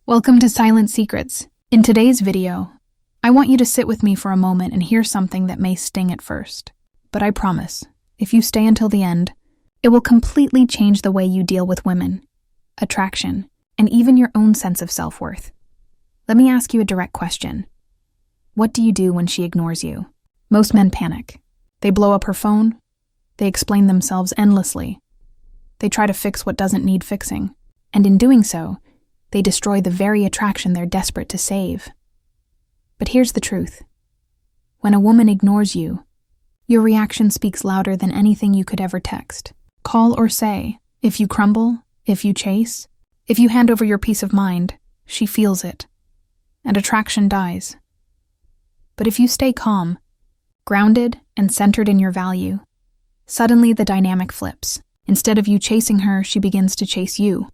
Welcome to Silent Secrets. In today's video, I want you to sit with me for a moment and hear something that may sting at first. But I promise, if you stay until the end, it will completely change the way you deal with women, attraction, and even your own sense of self-worth. Let me ask you a direct question. What do you do when she ignores you? Most men panic. They blow up her phone. They explain themselves endlessly. They try to fix what doesn't need fixing. And in doing so, they destroy the very attraction they're desperate to save. But here's the truth. When a woman ignores you, your reaction speaks louder than anything you could ever text, call, or say. If you crumble, if you chase, if you hand over your peace of mind, she feels it, and attraction dies. But if you stay calm, grounded, and centered in your value, suddenly the dynamic flips. Instead of you chasing her, she begins to chase you.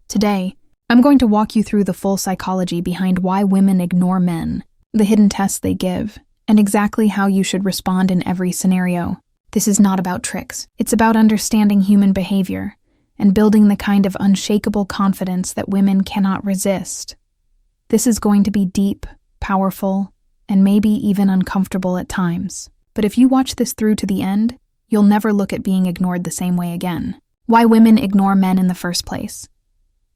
Today, I'm going to walk you through the full psychology behind why women ignore men, the hidden tests they give, and exactly how you should respond in every scenario. This is not about tricks. It's about understanding human behavior and building the kind of unshakable confidence that women cannot resist. This is going to be deep, powerful, and maybe even uncomfortable at times. But if you watch this through to the end, you'll never look at being ignored the same way again. Why women ignore men in the first place.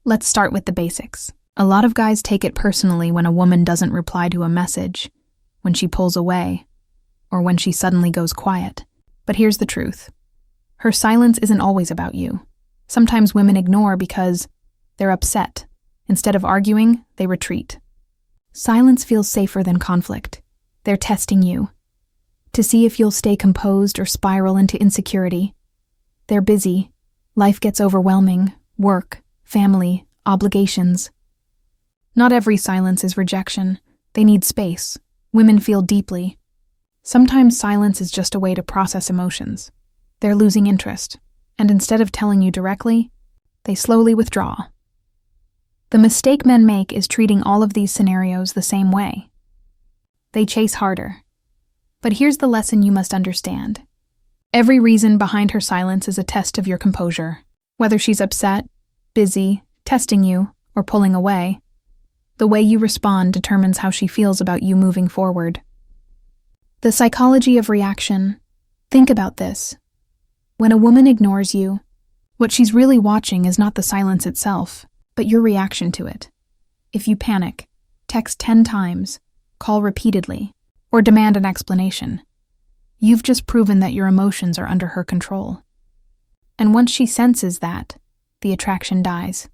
Let's start with the basics. A lot of guys take it personally when a woman doesn't reply to a message, when she pulls away, or when she suddenly goes quiet. But here's the truth. Her silence isn't always about you. Sometimes women ignore because they're upset. Instead of arguing, they retreat. Silence feels safer than conflict. They're testing you to see if you'll stay composed or spiral into insecurity. They're busy. Life gets overwhelming. Work, family, obligations. Not every silence is rejection. They need space. Women feel deeply. Sometimes silence is just a way to process emotions. They're losing interest, and instead of telling you directly, they slowly withdraw. The mistake men make is treating all of these scenarios the same way. They chase harder. But here's the lesson you must understand. Every reason behind her silence is a test of your composure. Whether she's upset, busy, testing you, or pulling away, the way you respond determines how she feels about you moving forward. The psychology of reaction. Think about this. When a woman ignores you, what she's really watching is not the silence itself, but your reaction to it. If you panic, text 10 times, call repeatedly, or demand an explanation, you've just proven that your emotions are under her control. And once she senses that, the attraction dies.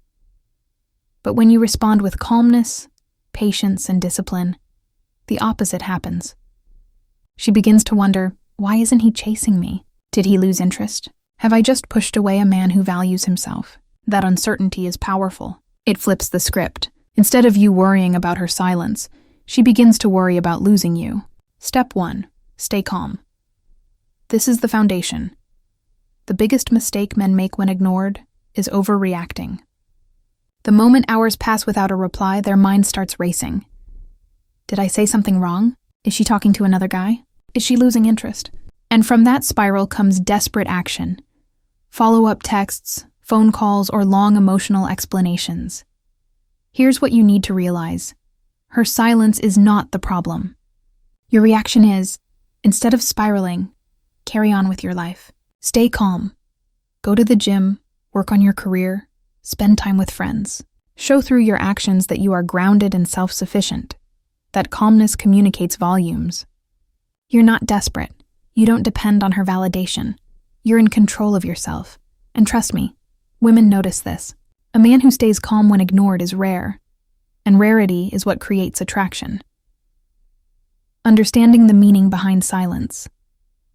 But when you respond with calmness, patience, and discipline, the opposite happens. She begins to wonder, why isn't he chasing me? Did he lose interest? Have I just pushed away a man who values himself? That uncertainty is powerful. It flips the script. Instead of you worrying about her silence, she begins to worry about losing you. Step 1. Stay calm. This is the foundation. The biggest mistake men make when ignored is overreacting. The moment hours pass without a reply, their mind starts racing. Did I say something wrong? Is she talking to another guy? Is she losing interest? And from that spiral comes desperate action. Follow-up texts, phone calls, or long emotional explanations. Here's what you need to realize. Her silence is not the problem. Your reaction is, instead of spiraling, carry on with your life. Stay calm. Go to the gym, work on your career, spend time with friends. Show through your actions that you are grounded and self-sufficient. That calmness communicates volumes. You're not desperate. You don't depend on her validation. You're in control of yourself. And trust me, women notice this. A man who stays calm when ignored is rare, and rarity is what creates attraction. Understanding the meaning behind silence.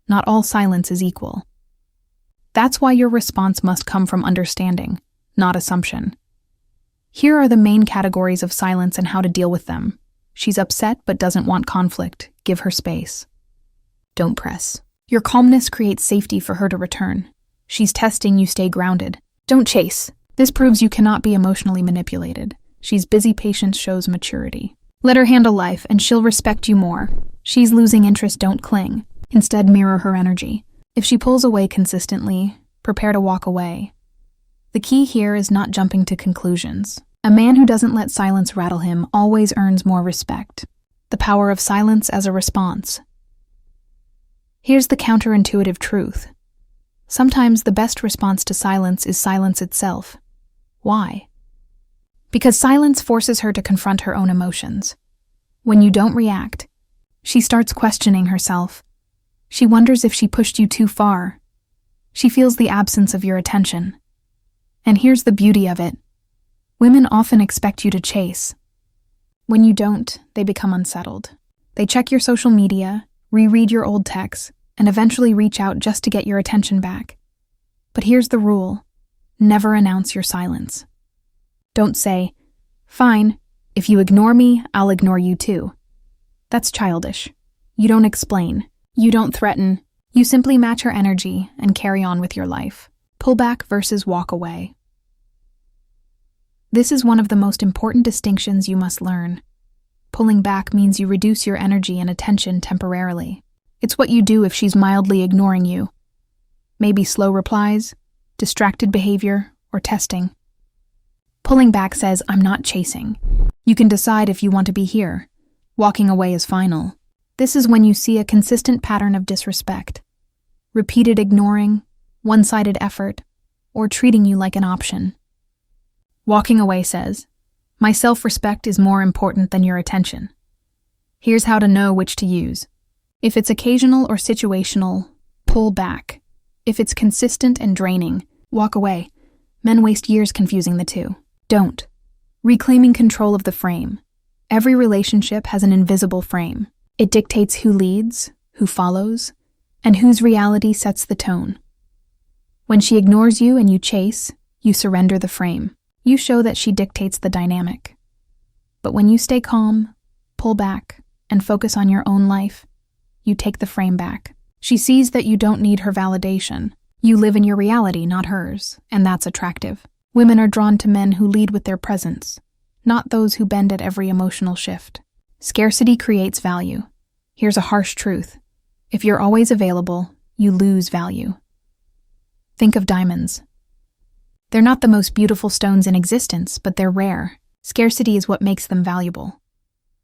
Not all silence is equal. That's why your response must come from understanding, not assumption. Here are the main categories of silence and how to deal with them. She's upset but doesn't want conflict. Give her space. Don't press. Your calmness creates safety for her to return. She's testing you, stay grounded. Don't chase. This proves you cannot be emotionally manipulated. She's busy, patience shows maturity. Let her handle life and she'll respect you more. She's losing interest, don't cling. Instead, mirror her energy. If she pulls away consistently, prepare to walk away. The key here is not jumping to conclusions. A man who doesn't let silence rattle him always earns more respect. The power of silence as a response. Here's the counterintuitive truth. Sometimes the best response to silence is silence itself. Why? Because silence forces her to confront her own emotions. When you don't react, she starts questioning herself. She wonders if she pushed you too far. She feels the absence of your attention. And here's the beauty of it. Women often expect you to chase. When you don't, they become unsettled. They check your social media, reread your old texts, and eventually reach out just to get your attention back. But here's the rule. Never announce your silence. Don't say, "Fine, if you ignore me, I'll ignore you too." That's childish. You don't explain. You don't threaten. You simply match her energy and carry on with your life. Pull back versus walk away. This is one of the most important distinctions you must learn. Pulling back means you reduce your energy and attention temporarily. It's what you do if she's mildly ignoring you. Maybe slow replies, distracted behavior, or testing. Pulling back says, "I'm not chasing." You can decide if you want to be here. Walking away is final. This is when you see a consistent pattern of disrespect. Repeated ignoring, one-sided effort, or treating you like an option. Walking away says, "My self-respect is more important than your attention." Here's how to know which to use. If it's occasional or situational, pull back. If it's consistent and draining, walk away. Men waste years confusing the two. Don't. Reclaiming control of the frame. Every relationship has an invisible frame. It dictates who leads, who follows, and whose reality sets the tone. When she ignores you and you chase, you surrender the frame. You show that she dictates the dynamic. But when you stay calm, pull back, and focus on your own life, you take the frame back. She sees that you don't need her validation. You live in your reality, not hers, and that's attractive. Women are drawn to men who lead with their presence, not those who bend at every emotional shift. Scarcity creates value. Here's a harsh truth. If you're always available, you lose value. Think of diamonds. They're not the most beautiful stones in existence, but they're rare. Scarcity is what makes them valuable.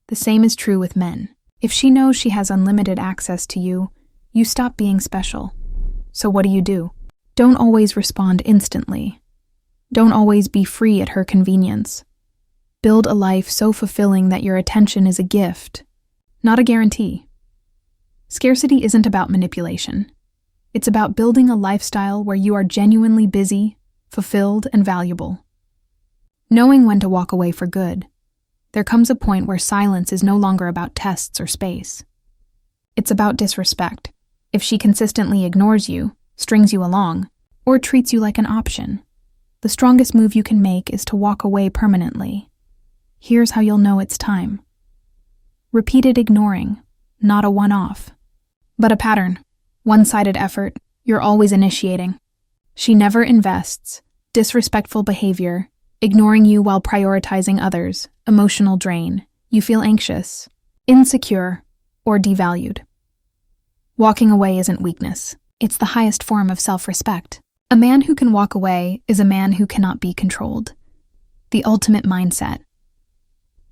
The same is true with men. If she knows she has unlimited access to you, you stop being special. So what do? Don't always respond instantly. Don't always be free at her convenience. Build a life so fulfilling that your attention is a gift, not a guarantee. Scarcity isn't about manipulation. It's about building a lifestyle where you are genuinely busy, fulfilled, and valuable. Knowing when to walk away for good. There comes a point where silence is no longer about tests or space. It's about disrespect. If she consistently ignores you, strings you along, or treats you like an option, the strongest move you can make is to walk away permanently. Here's how you'll know it's time. Repeated ignoring, not a one-off, but a pattern. One-sided effort, you're always initiating. She never invests. Disrespectful behavior, ignoring you while prioritizing others, emotional drain. You feel anxious, insecure, or devalued. Walking away isn't weakness. It's the highest form of self-respect. A man who can walk away is a man who cannot be controlled. The ultimate mindset.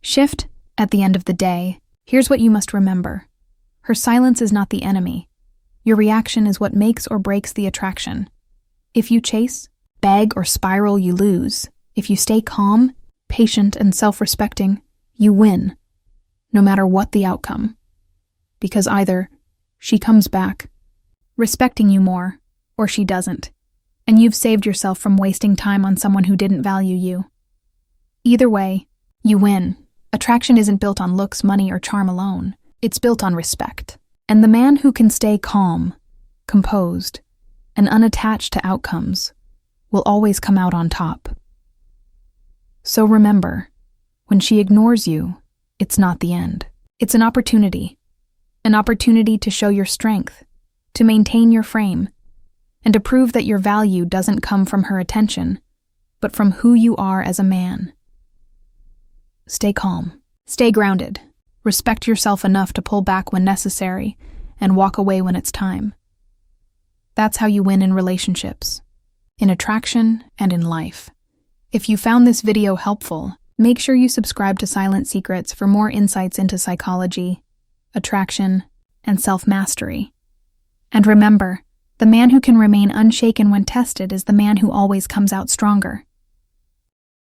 Shift, at the end of the day, here's what you must remember. Her silence is not the enemy. Your reaction is what makes or breaks the attraction. If you chase, beg, or spiral, you lose. If you stay calm, patient, and self-respecting, you win, no matter what the outcome. Because either she comes back, respecting you more, or she doesn't, and you've saved yourself from wasting time on someone who didn't value you. Either way, you win. Attraction isn't built on looks, money, or charm alone. It's built on respect. And the man who can stay calm, composed, and unattached to outcomes will always come out on top. So remember, when she ignores you, it's not the end. It's an opportunity to show your strength, to maintain your frame, and to prove that your value doesn't come from her attention, but from who you are as a man. Stay calm, stay grounded, respect yourself enough to pull back when necessary, and walk away when it's time. That's how you win in relationships, in attraction, and in life. If you found this video helpful, Make sure you subscribe to Silent Secrets for more insights into psychology, attraction, and self-mastery. And remember, the man who can remain unshaken when tested is the man who always comes out stronger.